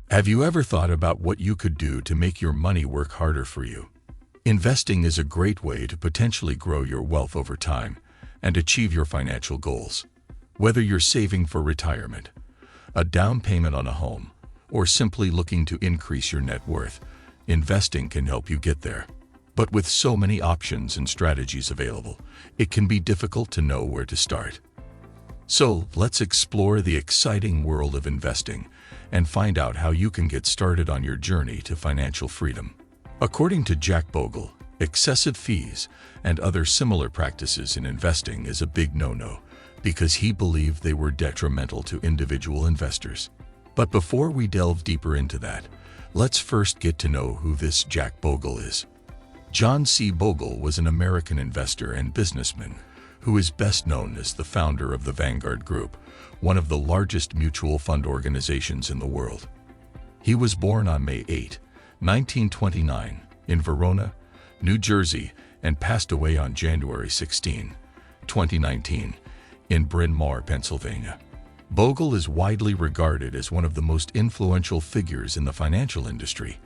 Have you ever thought about what you could do to make your money work harder for you? Investing is a great way to potentially grow your wealth over time and achieve your financial goals. Whether you're saving for retirement, a down payment on a home, or simply looking to increase your net worth, investing can help you get there. But with so many options and strategies available, it can be difficult to know where to start. So let's explore the exciting world of investing and find out how you can get started on your journey to financial freedom. According to Jack Bogle, excessive fees and other similar practices in investing is a big no-no because he believed they were detrimental to individual investors. But before we delve deeper into that, let's first get to know who this Jack Bogle is. John C. Bogle was an American investor and businessman who is best known as the founder of the Vanguard Group, one of the largest mutual fund organizations in the world. He was born on May 8, 1929, in Verona, New Jersey, and passed away on January 16, 2019, in Bryn Mawr, Pennsylvania. Bogle is widely regarded as one of the most influential figures in the financial industry,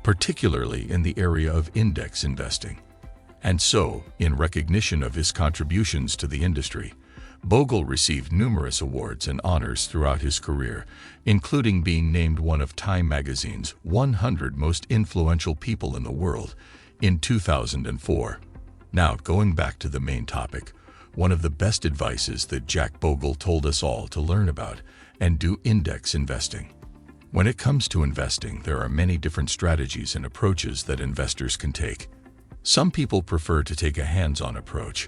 particularly in the area of index investing. And so, in recognition of his contributions to the industry, Bogle received numerous awards and honors throughout his career, including being named one of Time magazine's 100 most influential people in the world in 2004. Now, going back to the main topic, one of the best advices that Jack Bogle told us all to learn about and do index investing. When it comes to investing, there are many different strategies and approaches that investors can take. Some people prefer to take a hands-on approach,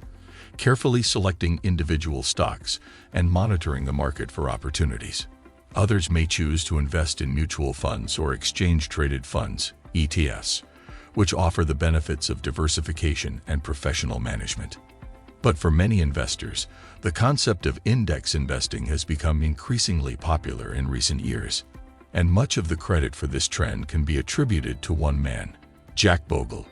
carefully selecting individual stocks and monitoring the market for opportunities. Others may choose to invest in mutual funds or exchange-traded funds, ETFs, which offer the benefits of diversification and professional management. But for many investors, the concept of index investing has become increasingly popular in recent years, and much of the credit for this trend can be attributed to one man, Jack Bogle.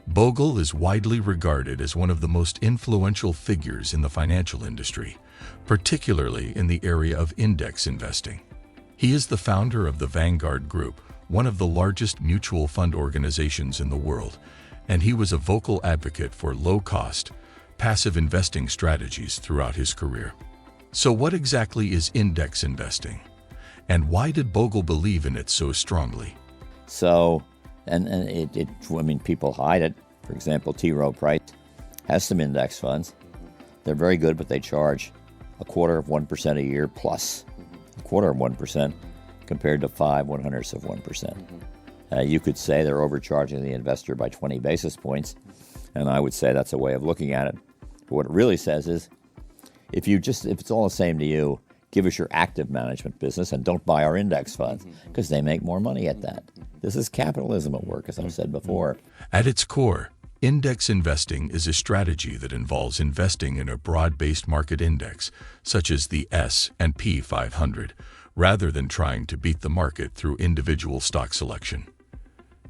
Bogle is widely regarded as one of the most influential figures in the financial industry, particularly in the area of index investing. He is the founder of the Vanguard Group, one of the largest mutual fund organizations in the world, and he was a vocal advocate for low-cost, passive investing strategies throughout his career. So what exactly is index investing? And why did Bogle believe in it so strongly? People hide it. For example, T. Rowe Price has some index funds. They're very good, but they charge 0.25% a year plus 0.25% compared to 0.05%. You could say they're overcharging the investor by 20 basis points, and I would say that's a way of looking at it. But what it really says is, if it's all the same to you, give us your active management business and don't buy our index funds because they make more money at that. This is capitalism at work, as I've said before. At its core, index investing is a strategy that involves investing in a broad-based market index, such as the S&P 500, rather than trying to beat the market through individual stock selection.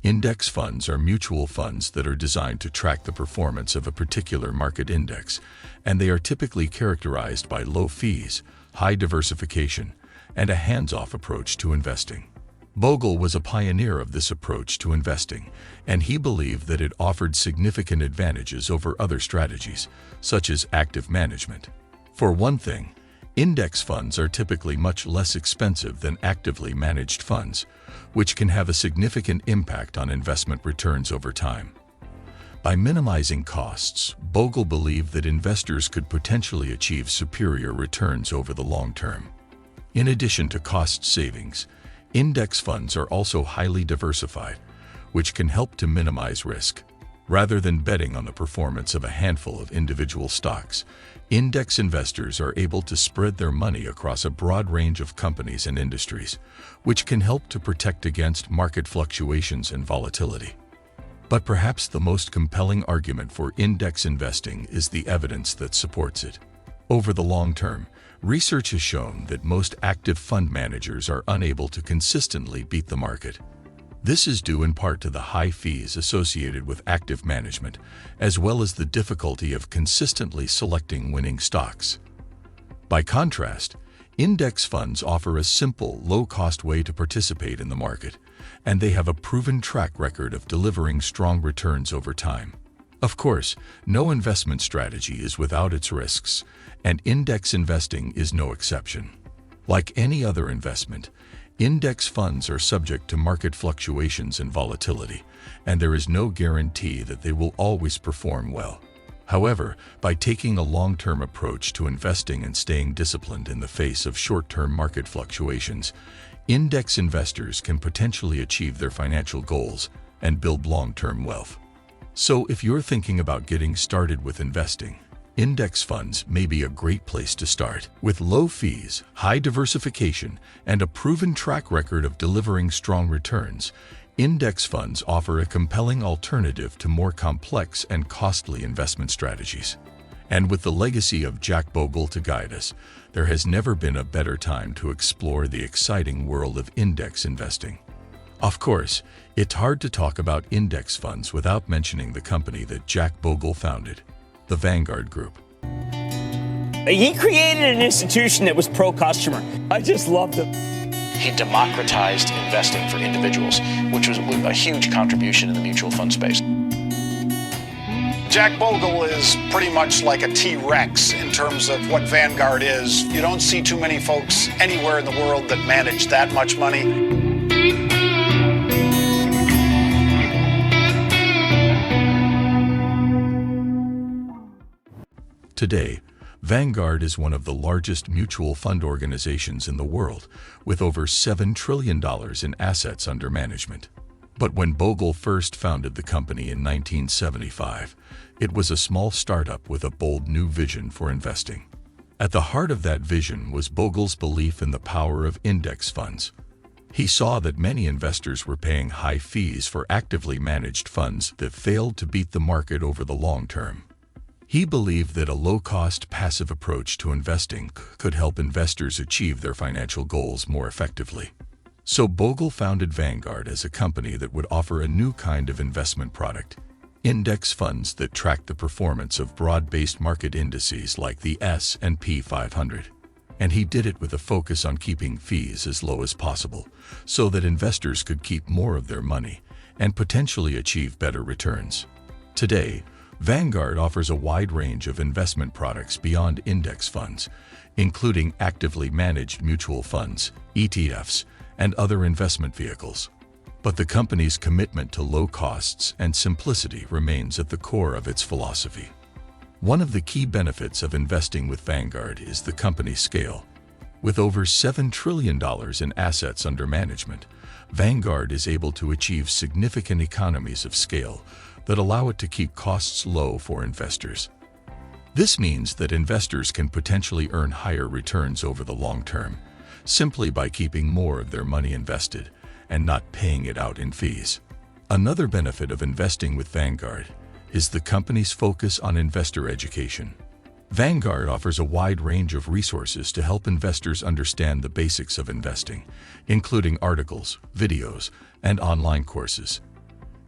Index funds are mutual funds that are designed to track the performance of a particular market index, and they are typically characterized by low fees, high diversification, and a hands-off approach to investing. Bogle was a pioneer of this approach to investing, and he believed that it offered significant advantages over other strategies, such as active management. For one thing, index funds are typically much less expensive than actively managed funds, which can have a significant impact on investment returns over time. By minimizing costs, Bogle believed that investors could potentially achieve superior returns over the long term. In addition to cost savings, index funds are also highly diversified, which can help to minimize risk. Rather than betting on the performance of a handful of individual stocks, index investors are able to spread their money across a broad range of companies and industries, which can help to protect against market fluctuations and volatility. But perhaps the most compelling argument for index investing is the evidence that supports it. Over the long term, research has shown that most active fund managers are unable to consistently beat the market. This is due in part to the high fees associated with active management, as well as the difficulty of consistently selecting winning stocks. By contrast, Index funds offer a simple, low-cost way to participate in the market, and they have a proven track record of delivering strong returns over time. Of course, no investment strategy is without its risks, and index investing is no exception. Like any other investment, index funds are subject to market fluctuations and volatility, and there is no guarantee that they will always perform well. However, by taking a long-term approach to investing and staying disciplined in the face of short-term market fluctuations, index investors can potentially achieve their financial goals and build long-term wealth. So if you're thinking about getting started with investing, index funds may be a great place to start. With low fees, high diversification, and a proven track record of delivering strong returns, index funds offer a compelling alternative to more complex and costly investment strategies. And with the legacy of Jack Bogle to guide us, there has never been a better time to explore the exciting world of index investing. Of course, it's hard to talk about index funds without mentioning the company that Jack Bogle founded, the Vanguard Group. He created an institution that was pro-customer. I just loved it. He democratized investing for individuals, which was a huge contribution in the mutual fund space. Jack Bogle is pretty much like a T-Rex in terms of what Vanguard is. You don't see too many folks anywhere in the world that manage that much money. Today, Vanguard is one of the largest mutual fund organizations in the world, with over $7 trillion in assets under management. But when Bogle first founded the company in 1975, it was a small startup with a bold new vision for investing. At the heart of that vision was Bogle's belief in the power of index funds. He saw that many investors were paying high fees for actively managed funds that failed to beat the market over the long term. He believed that a low-cost, passive approach to investing could help investors achieve their financial goals more effectively. So Bogle founded Vanguard as a company that would offer a new kind of investment product, index funds that track the performance of broad-based market indices like the S&P 500. And he did it with a focus on keeping fees as low as possible, so that investors could keep more of their money and potentially achieve better returns. Today, Vanguard offers a wide range of investment products beyond index funds, including actively managed mutual funds, ETFs, and other investment vehicles. But the company's commitment to low costs and simplicity remains at the core of its philosophy. One of the key benefits of investing with Vanguard is the company's scale. With over $7 trillion in assets under management, Vanguard is able to achieve significant economies of scale that allow it to keep costs low for investors. This means that investors can potentially earn higher returns over the long term, simply by keeping more of their money invested and not paying it out in fees. Another benefit of investing with Vanguard is the company's focus on investor education. Vanguard offers a wide range of resources to help investors understand the basics of investing, including articles, videos, and online courses.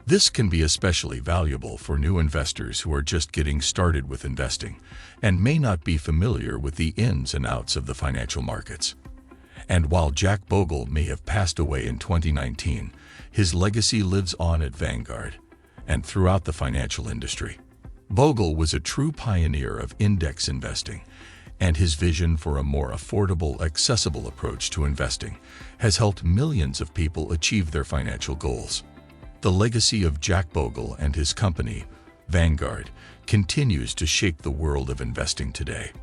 This can be especially valuable for new investors who are just getting started with investing and may not be familiar with the ins and outs of the financial markets. And while Jack Bogle may have passed away in 2019, his legacy lives on at Vanguard and throughout the financial industry. Bogle was a true pioneer of index investing, and his vision for a more affordable, accessible approach to investing has helped millions of people achieve their financial goals. The legacy of Jack Bogle and his company, Vanguard, continues to shape the world of investing today.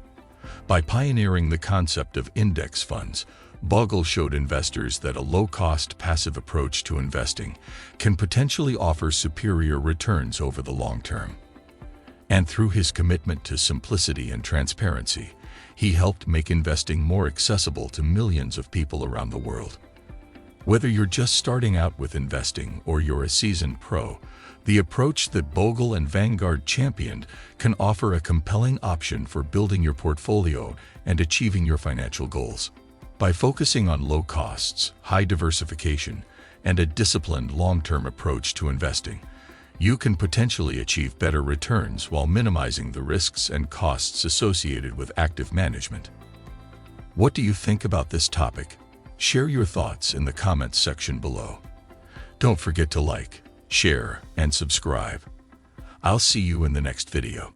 By pioneering the concept of index funds, Bogle showed investors that a low-cost, passive approach to investing can potentially offer superior returns over the long term. And through his commitment to simplicity and transparency, he helped make investing more accessible to millions of people around the world. Whether you're just starting out with investing or you're a seasoned pro, the approach that Bogle and Vanguard championed can offer a compelling option for building your portfolio and achieving your financial goals. By focusing on low costs, high diversification, and a disciplined long-term approach to investing, you can potentially achieve better returns while minimizing the risks and costs associated with active management. What do you think about this topic? Share your thoughts in the comments section below. Don't forget to like, share, and subscribe. I'll see you in the next video.